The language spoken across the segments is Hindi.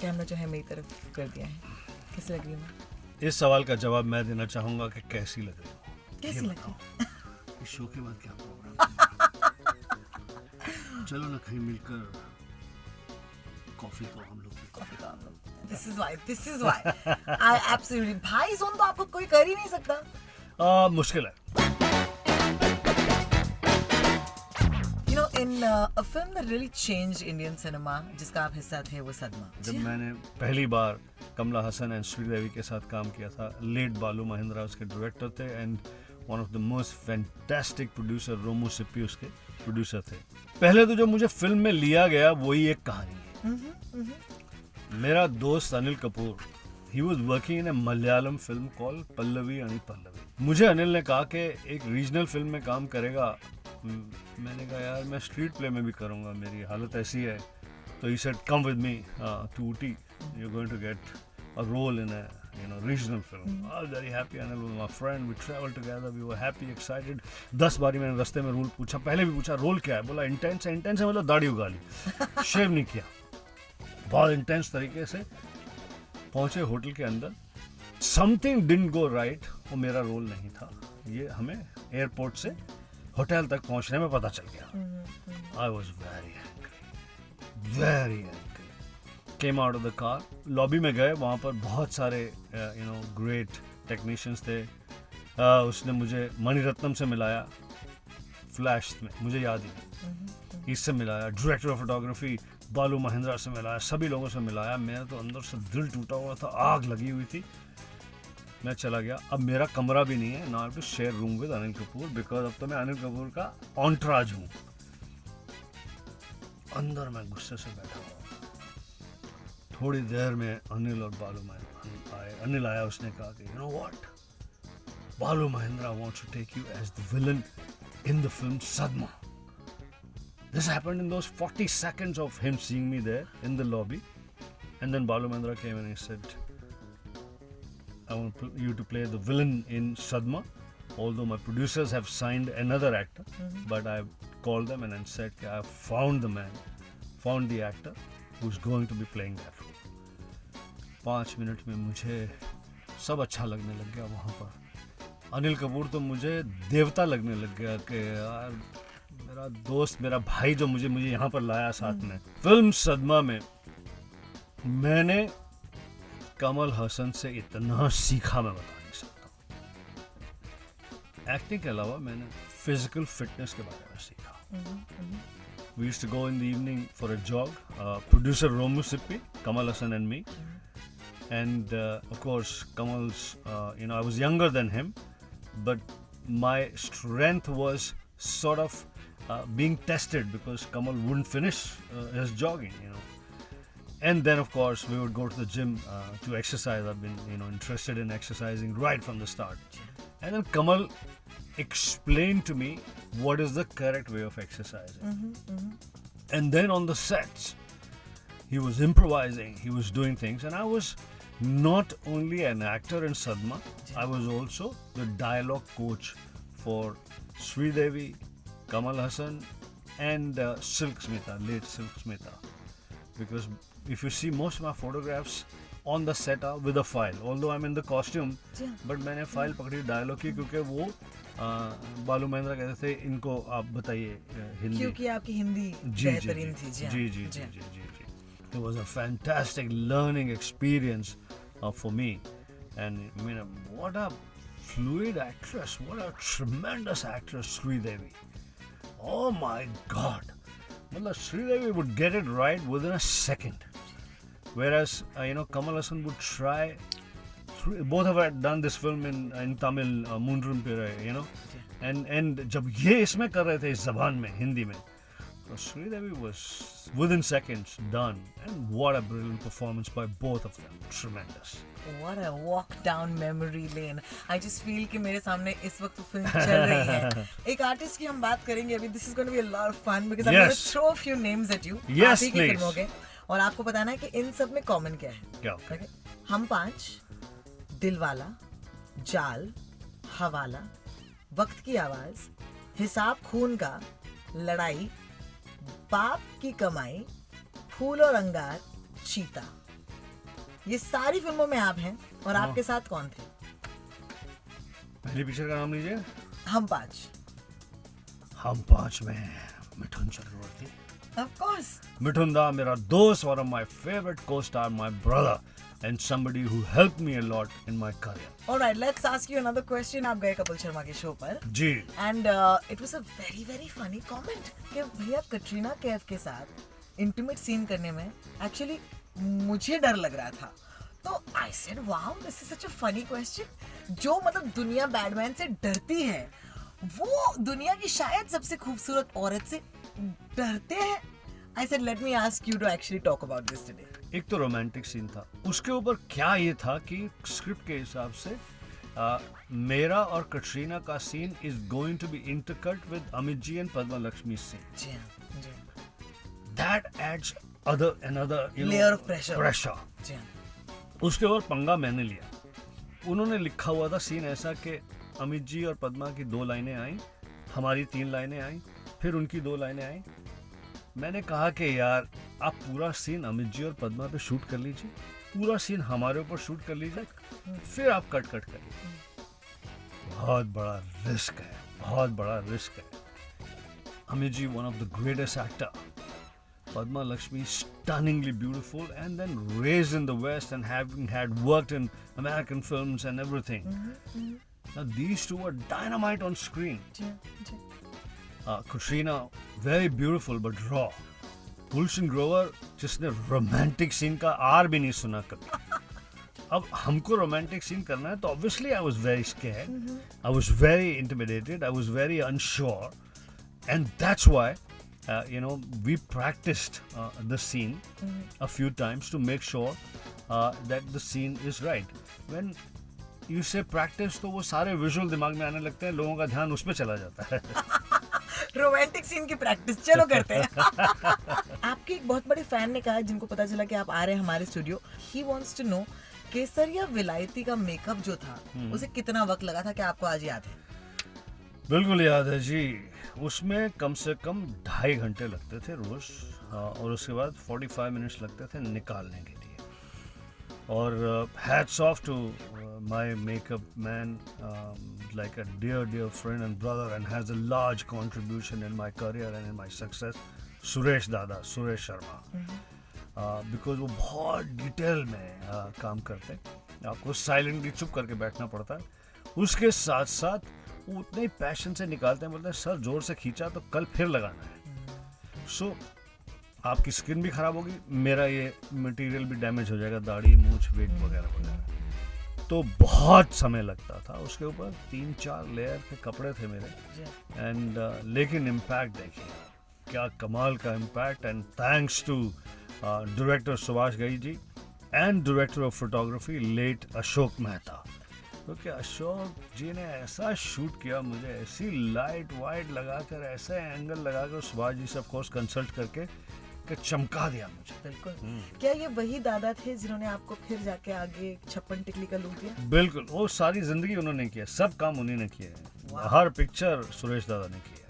कैमरा जो है मेरी तरफ कर दिया है, कैसी लग रही हूँ मैं? इस सवाल का जवाब मैं देना चाहूंगा कि कैसी लग रही हो। कैसी लग रही हूँ? इस शो के बाद क्या प्रोग्राम? चलो ना कहीं मिलकर कॉफी को हम लोग This is why I absolutely भाई जोन तो आपको कोई कर ही नहीं सकता। मुश्किल है। You know, in a film that really changed Indian cinema, जिसका आप हिस्सा थे, वो सदमा। जब मैंने पहली बार कमला हसन एंड श्रीदेवी के साथ काम किया था, लेट बालू महेंद्रा उसके डायरेक्टर थे and one of the most fantastic producer Romu Sippy उसके प्रोड्यूसर थे। पहले तो जो मुझे फिल्म में लिया गया वही एक कहानी है। मेरा दोस्त Anil Kapoor, he was working in a Malayalam film called Pallavi अनि पल्लवी। मुझे अनिल ने कहा कि एक रीजनल फिल्म में काम करेगा। मैंने कहा यार मैं स्ट्रीट प्ले में भी करूँगा, मेरी हालत ऐसी है। तो he said come with me to Ooty, you're going to get a role in a regional film. I was very happy. Anil was my friend. We traveled together. We were happy, excited. 10 बारी मैंने रास्ते में रोल पूछा, पहले भी पूछा रोल क्या है, बोला इंटेंस है। इंटेंस है मतलब दाढ़ी उगा ली, शेव नहीं किया। बहुत इंटेंस तरीके से पहुंचे होटल के अंदर। समथिंग डिडंट गो राइट, वो मेरा रोल नहीं था। ये हमें एयरपोर्ट से होटल तक पहुंचने में पता चल गया। I was very angry. Came out of the car, lobby में गए, वहाँ पर बहुत सारे ग्रेट टेक्नीशियंस थे। उसने मुझे मणिरत्नम से मिलाया, फ्लैश में मुझे याद ही नहीं, इससे मिलाया। डायरेक्टर ऑफ फोटोग्राफी बालू महेंद्रा से मिलाया, सभी लोगों से मिलाया। मेरा तो अंदर से दिल टूटा हुआ था, आग लगी हुई थी। मैं चला गया। अब मेरा कमरा भी नहीं है, ना I to share room with Anil Kapoor, because अब तो मैं अनिल कपूर का ऑन्ट्राज हूँ। अंदर मैं गुस्से से बैठा हुआ। थोड़ी देर में अनिल और बालू महेंद्रा आए। अनिल आया, उसने कहा कि you know what, Balu Mahendra wants to take you as the villain in the film Sadma. This happened in those 40 seconds of him seeing me there in the lobby. And then Balu Mehndra came and he said, I want you to play the villain in Sadma. Although my producers have signed another actor, but I called them and said, I found the man, found the actor who's going to be playing that role. 5 minute में मुझे सब अच्छा लगने लग गया वहाँ पर। अनिल कपूर तो मुझे देवता लगने लग गया कि यार मेरा दोस्त, मेरा भाई जो मुझे यहाँ पर लाया साथ में। फिल्म सदमा में मैंने कमल हसन से इतना सीखा मैं बता नहीं सकता। एक्टिंग के अलावा मैंने फिजिकल फिटनेस के बारे में सीखा। We used to go in the evening for a jog. Producer Romu Sippi, Kamal Hassan and me. And of course Kamal's, I was younger than him, but my strength was sort of being tested because Kamal wouldn't finish his jogging, And then of course we would go to the gym to exercise. I've been, interested in exercising right from the start. And then Kamal explained to me what is the correct way of exercising. And then on the sets, he was improvising, he was doing things, and I was not only an actor in Sadma, I was also the dialogue coach for Sridevi, Kamal Hassan and Silk Smita, late Silk Smita. Because if you see most of my photographs on the set are with a file, although I'm in the costume, but मैंने फाइल पकड़ी डायलॉग की, क्योंकि वो बालू महेंद्रा कहते थे इनको आप बताइए हिंदी, क्योंकि आपकी हिंदी बेहतरीन थी। जी। It was a fantastic learning experience for me, and I mean, what a fluid actress, what a tremendous actress Sridevi. Oh my God, मतलब Sridevi would get it right within a second, whereas Kamal Hassan would try. Both have done this film in Tamil, Moonrum Pirai, and जब ये इसमें कर रहे थे इस ज़बान में, हिंदी में, so Sridevi was within seconds done, and what a brilliant performance by both of them. Tremendous. What a walk down memory lane. I just feel कि मेरे सामने इस वक्त फिल्म चल रही है। एक आर्टिस्ट की हम बात करेंगे अभी। This is going to be a lot of fun because I'm going to throw a few names at you. Yes, आप ही की फिल्मों के, और आपको बताना है कि इन सब में कॉमन क्या है। क्या? Okay? हम 5, दिलवाला, जाल, हवाला, वक्त की आवाज, हिसाब खून का, लड़ाई, बाप की कमाई, फूल और अंगार, चीता। ये सारी फिल्मों में आप हैं और आपके साथ कौन थे? पहली पिक्चर का नाम लीजिए। हम पांच। हम पांच में मिठुन चक्रवर्ती। Of course. मिठुन दा मेरा दोस्त, one of my favorite co-star, my brother, and somebody who helped me a lot in my career. All right, let's ask you another question. आप गए कपिल शर्मा के शो पर जी। and it was a very very funny comment कि भैया कटरीना कैफ के साथ इंटीमेट सीन करने में एक्चुअली मुझे डर लग रहा था। तो I said wow, this is such a funny question. जो मतलब दुनिया बैडमैन से डरती है वो दुनिया की शायद सबसे खूबसूरत औरत से डरते हैं। I said let me ask you to actually talk about this today. एक तो रोमांटिक सीन था, उसके ऊपर क्या ये था कि स्क्रिप्ट के हिसाब से मेरा और कटरीना का scene is going to be intercut with Amit ji and Padma Lakshmi scene. जी हाँ, जी। That adds another Layer of pressure. जी हाँ। उसके ऊपर पंगा मैंने लिया। उन्होंने लिखा हुआ था सीन ऐसा कि अमित जी और पद्मा की 2 लाइनें आई, हमारी 3 लाइनें आई, फिर उनकी 2 लाइनें आई। मैंने कहा कि यार आप पूरा सीन अमित जी और पद्मा पे शूट कर लीजिए, पूरा सीन हमारे ऊपर शूट कर लीजिए, फिर आप कट करिए। बहुत बड़ा रिस्क है, बहुत बड़ा रिस्क है। Amit ji one of the greatest actor, Padma Lakshmi stunningly beautiful and then raised in the West and having had worked in American films and everything. Now these two were dynamite on screen. Katrina very beautiful but raw. Gulshan Grover जिसने romantic scene का आर भी नहीं सुना कभी। अब हमको romantic scene करना है तो obviously I was very scared. I was very intimidated. I was very unsure, and that's why. We practiced the scene a few times to make sure that the scene is right. When you say practice, तो वो सारे visual दिमाग में आने लगते हैं, लोगों का ध्यान उस पे चला जाता है। रोमांटिक सीन की प्रैक्टिस चलो करते हैं। आपके एक बहुत बड़े फैन ने कहा, जिनको पता चला कि आप आ रहे हैं हमारे studio, he wants to know केसरिया विलायती का मेकअप जो था उसे कितना वक्त लगा था, क्या आपको आज याद है? बिल्कुल याद है जी। उसमें कम से कम 2.5 घंटे लगते थे रोज, और उसके बाद 45 मिनट्स लगते थे निकालने के लिए। और hats off to my makeup man, like a dear friend and brother and has a large contribution in my career and in my success, Suresh Sharma. Because वो बहुत डिटेल में काम करते हैं, आपको साइलेंटली चुप करके बैठना पड़ता है। उसके साथ साथ वो उतने ही पैशन से निकालते हैं, बोलते हैं सर जोर से खींचा तो कल फिर लगाना है। सो आपकी स्किन भी खराब होगी, मेरा ये मटेरियल भी डैमेज हो जाएगा, दाढ़ी मूंछ वेट वगैरह वगैरह। तो बहुत समय लगता था उसके ऊपर, 3-4 लेयर के कपड़े थे मेरे, एंड लेकिन इम्पैक्ट देखिए क्या कमाल का impact. And thanks to director Subhash Ghai ji and director of photography late Ashok Mehta, क्योंकि अशोक जी ने ऐसा शूट किया, मुझे ऐसी लाइट वाइट लगाकर, ऐसे एंगल लगाकर, सुभाष जी से ऑफ कोर्स कंसल्ट करके कि चमका दिया मुझे। बिल्कुल। क्या ये वही दादा थे जिन्होंने आपको फिर जाके आगे 56 टिकली का लुक दिया? बिल्कुल, वो सारी जिंदगी उन्होंने किया, सब काम उन्हीं ने किया, हर पिक्चर सुरेश दादा ने किया।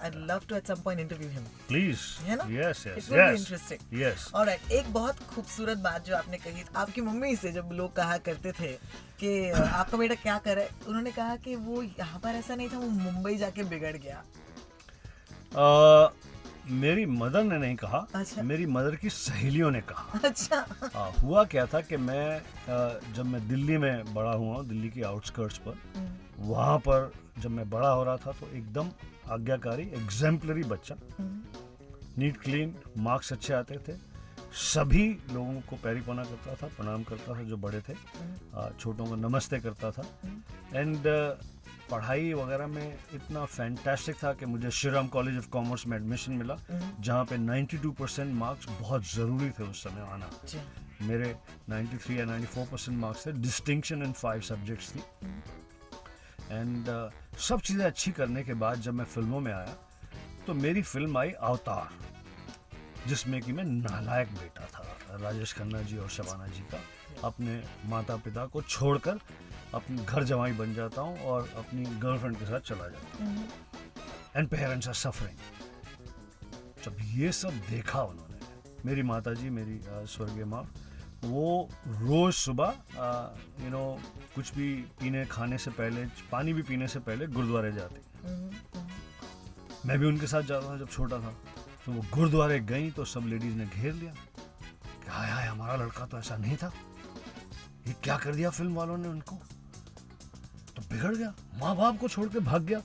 I'd love to at some point interview him. Please. है ना? Yes. It will be interesting. Yes. Alright, एक बहुत खूबसूरत बात जो आपने कही आपकी मम्मी से, जब लोग कहा करते थे कि आपका बेटा क्या कर रहा है, उन्होंने कहा कि वो यहाँ पर ऐसा नहीं था, वो मुंबई जाके बिगड़ गया। मेरी मदर ने नहीं कहा। अच्छा। मेरी मदर की सहेलियों ने कहा। अच्छा। हुआ क्या था कि मैं जब मैं दिल्ली में बड़ा हुआ, दिल्ली की आउटस्कर्ट्स पर, वहाँ पर जब मैं बड़ा हो रहा था तो एकदम आज्ञाकारी एग्जेम्पलरी बच्चा, नीट क्लीन, मार्क्स अच्छे आते थे, सभी लोगों को पैरी पना करता था, प्रणाम करता था जो बड़े थे, छोटों को नमस्ते करता था, एंड पढ़ाई वगैरह में इतना फैंटास्टिक था कि मुझे श्रीराम कॉलेज ऑफ कॉमर्स में एडमिशन मिला, जहाँ पे 92% मार्क्स बहुत ज़रूरी थे उस समय आना। मेरे 93 या 94% मार्क्स थे, डिस्टिंक्शन इन 5 सब्जेक्ट्स थी। एंड सब चीज़ें अच्छी करने के बाद जब मैं फिल्मों में आया तो मेरी फिल्म आई अवतार, जिसमें कि मैं नालायक बेटा था राजेश खन्ना जी और शबाना जी का। अपने माता पिता को छोड़कर अपने घर जवाई बन जाता हूँ और अपनी गर्लफ्रेंड के साथ चला जाता हूँ, एंड पेरेंट्स आर सफरिंग। जब ये सब देखा उन्होंने, मेरी माता जी, मेरी स्वर्गीय माँ, वो रोज सुबह कुछ भी पीने खाने से पहले, पानी भी पीने से पहले गुरुद्वारे जाती। मैं भी उनके साथ जाता था जब छोटा था। तो वो गुरुद्वारे गई तो सब लेडीज ने घेर लिया कि हाय हाय हमारा लड़का तो ऐसा नहीं था, ये क्या कर दिया फिल्म वालों ने उनको, तो बिगड़ गया, माँ बाप को छोड़ के भाग गया।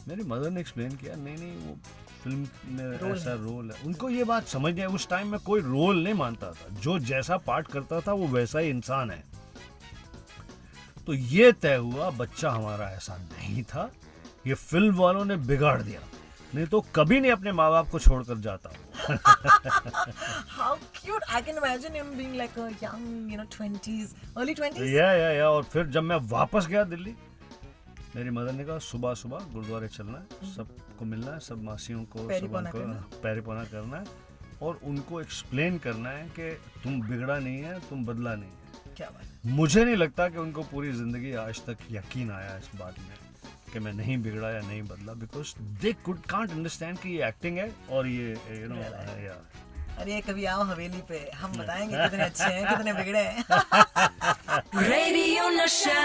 मेरी मदर ने एक्सप्लेन किया नहीं नहीं वो फिल्म में ऐसा रोल है। उनको ये बात समझ नहीं आई। उस टाइम में कोई रोल नहीं मानता था, जो जैसा पार्ट करता था वो वैसा ही इंसान है। तो ये तय हुआ बच्चा हमारा ऐसा नहीं था, ये फिल्म वालों ने बिगाड़ दिया, नहीं तो कभी नहीं अपने माँ बाप को छोड़कर जाता। How cute! I can imagine him being like a young, 20s, early 20s. या और फिर जब मैं वापस गया दिल्ली, मेरी मदर ने कहा सुबह सुबह गुरुद्वारे चलना है, सबको मिलना है, सब मासियों को पैरीपोना करना है और उनको एक्सप्लेन करना है कि तुम बिगड़ा नहीं है, तुम बदला नहीं है। क्या बात। मुझे नहीं लगता कि उनको पूरी जिंदगी आज तक यकीन आया इस बात में कि मैं नहीं बिगड़ा या नहीं बदला, बिकॉज दे कांट अंडरस्टैंड कि ये एक्टिंग है और ये अरे कभी आओ हवेली पे, हम बताएंगे कितने अच्छे हैं, कितने बिगड़े हैं। रेडियो नशा।